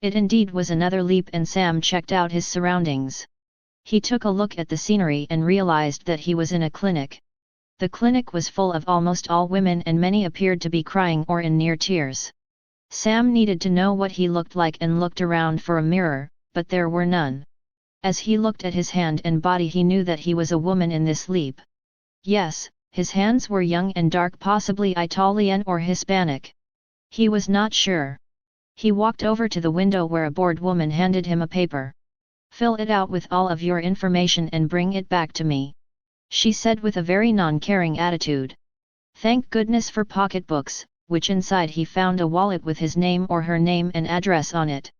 It indeed was another leap, and Sam checked out his surroundings. He took a look at the scenery and realized that he was in a clinic. The clinic was full of almost all women, and many appeared to be crying or in near tears. Sam needed to know what he looked like and looked around for a mirror, but there were none. As he looked at his hand and body, he knew that he was a woman in this leap. Yes, his hands were young and dark, possibly Italian or Hispanic. He was not sure. He walked over to the window where a bored woman handed him a paper. "Fill it out with all of your information and bring it back to me," she said with a very non-caring attitude. Thank goodness for pocketbooks, which inside he found a wallet with his name or her name and address on it.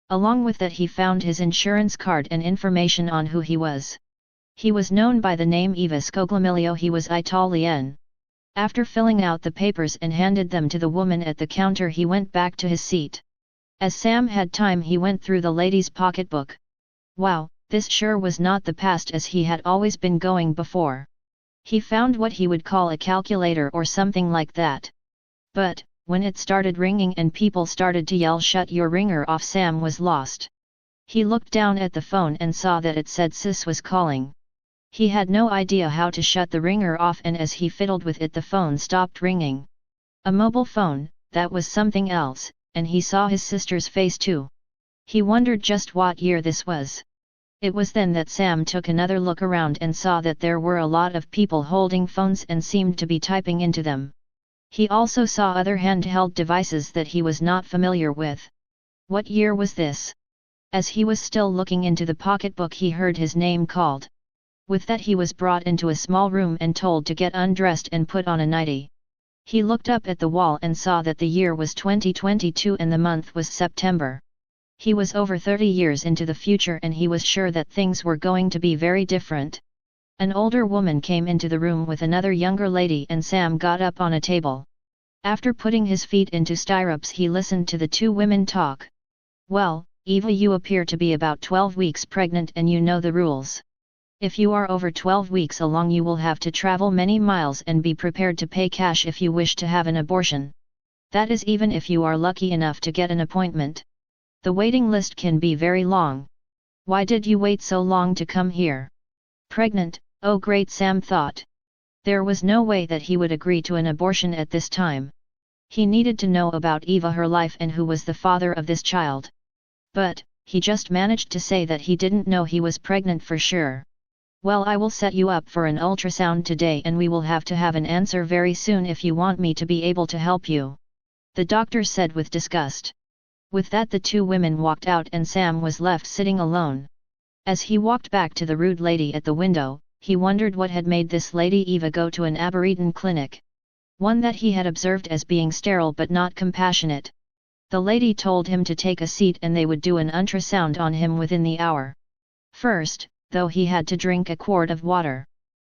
Along with that he found his insurance card and information on who he was. He was known by the name Eva Scoglamiglio. He was Italian. After filling out the papers and handed them to the woman at the counter, he went back to his seat. As Sam had time, he went through the lady's pocketbook. Wow, this sure was not the past as he had always been going before. He found what he would call a calculator or something like that. But, when it started ringing and people started to yell, "Shut your ringer off," Sam was lost. He looked down at the phone and saw that it said Sis was calling. He had no idea how to shut the ringer off, and as he fiddled with it, the phone stopped ringing. A mobile phone, that was something else, and he saw his sister's face too. He wondered just what year this was. It was then that Sam took another look around and saw that there were a lot of people holding phones and seemed to be typing into them. He also saw other handheld devices that he was not familiar with. What year was this? As he was still looking into the pocketbook, he heard his name called. With that, he was brought into a small room and told to get undressed and put on a nightie. He looked up at the wall and saw that the year was 2022 and the month was September. He was over 30 years into the future, and he was sure that things were going to be very different. An older woman came into the room with another younger lady, and Sam got up on a table. After putting his feet into stirrups, he listened to the two women talk. "Well, Eva, you appear to be about 12 weeks pregnant, and you know the rules. If you are over 12 weeks along, you will have to travel many miles and be prepared to pay cash if you wish to have an abortion. That is even if you are lucky enough to get an appointment. The waiting list can be very long. Why did you wait so long to come here?" Pregnant? Oh great, Sam thought. There was no way that he would agree to an abortion at this time. He needed to know about Eva, her life, and who was the father of this child. But, he just managed to say that he didn't know he was pregnant for sure. "Well, I will set you up for an ultrasound today, and we will have to have an answer very soon if you want me to be able to help you," the doctor said with disgust. With that, the two women walked out and Sam was left sitting alone. As he walked back to the rude lady at the window, he wondered what had made this lady Eva go to an Aboriginal clinic. One that he had observed as being sterile but not compassionate. The lady told him to take a seat and they would do an ultrasound on him within the hour. First, though, he had to drink a quart of water.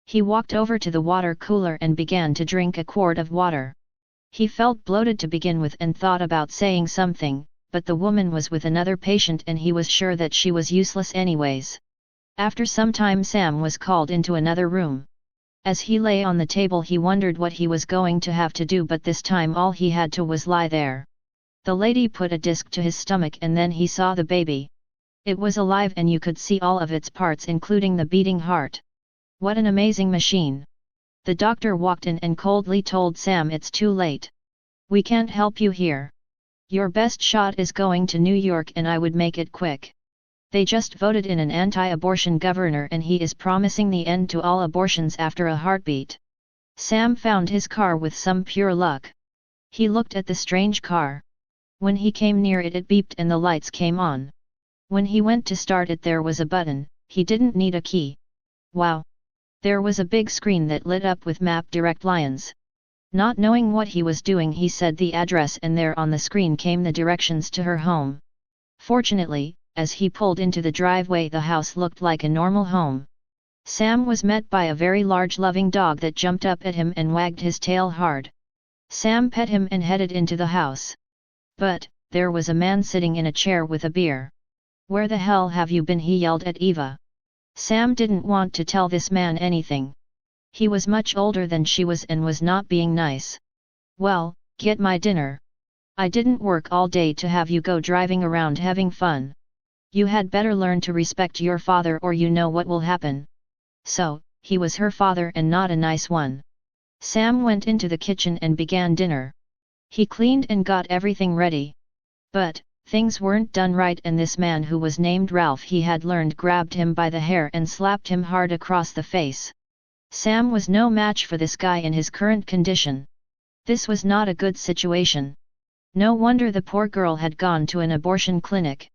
He walked over to the water cooler and began to drink a quart of water. He felt bloated to begin with and thought about saying something, but the woman was with another patient and he was sure that she was useless anyways. After some time, Sam was called into another room. As he lay on the table, he wondered what he was going to have to do, but this time all he had to was lie there. The lady put a disc to his stomach and then he saw the baby. It was alive and you could see all of its parts, including the beating heart. What an amazing machine! The doctor walked in and coldly told Sam, "It's too late. We can't help you here. Your best shot is going to New York, and I would make it quick. They just voted in an anti-abortion governor and he is promising the end to all abortions after a heartbeat." Sam found his car with some pure luck. He looked at the strange car. When he came near it, it beeped and the lights came on. When he went to start it, there was a button. He didn't need a key. Wow! There was a big screen that lit up with map direct lines. Not knowing what he was doing, he said the address and there on the screen came the directions to her home. Fortunately, as he pulled into the driveway, the house looked like a normal home. Sam was met by a very large loving dog that jumped up at him and wagged his tail hard. Sam pet him and headed into the house. But, there was a man sitting in a chair with a beer. "Where the hell have you been?" he yelled at Eva. Sam didn't want to tell this man anything. He was much older than she was and was not being nice. "Well, get my dinner. I didn't work all day to have you go driving around having fun. You had better learn to respect your father or you know what will happen. So, he was her father and not a nice one. Sam went into the kitchen and began dinner. He cleaned and got everything ready. But, things weren't done right and this man who was named Ralph he had learned grabbed him by the hair and slapped him hard across the face. Sam was no match for this guy in his current condition. This was not a good situation. No wonder the poor girl had gone to an abortion clinic.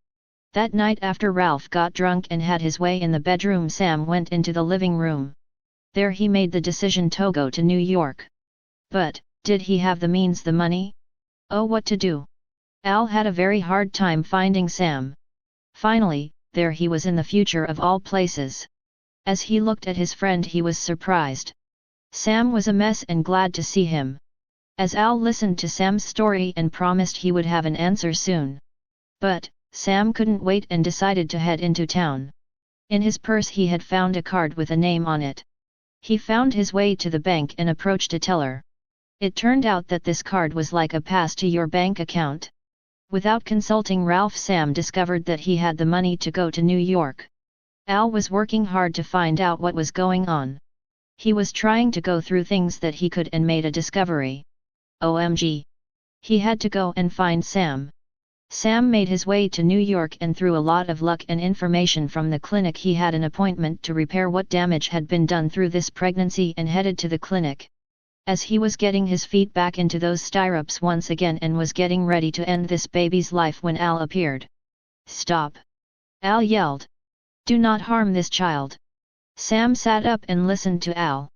That night after Ralph got drunk and had his way in the bedroom, Sam went into the living room. There he made the decision to go to New York. But, did he have the means, the money? Oh, what to do? Al had a very hard time finding Sam. Finally, there he was in the future of all places. As he looked at his friend he was surprised. Sam was a mess and glad to see him. As Al listened to Sam's story and promised he would have an answer soon. But, Sam couldn't wait and decided to head into town. In his purse he had found a card with a name on it. He found his way to the bank and approached a teller. It turned out that this card was like a pass to your bank account. Without consulting Ralph, Sam discovered that he had the money to go to New York. Al was working hard to find out what was going on. He was trying to go through things that he could and made a discovery. OMG! He had to go and find Sam. Sam made his way to New York and through a lot of luck and information from the clinic he had an appointment to repair what damage had been done through this pregnancy and headed to the clinic. As he was getting his feet back into those stirrups once again and was getting ready to end this baby's life when Al appeared. "Stop!" Al yelled. "Do not harm this child." Sam sat up and listened to Al.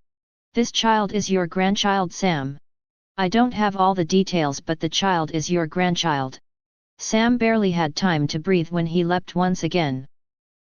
"This child is your grandchild, Sam. I don't have all the details but the child is your grandchild." Sam barely had time to breathe when he leapt once again.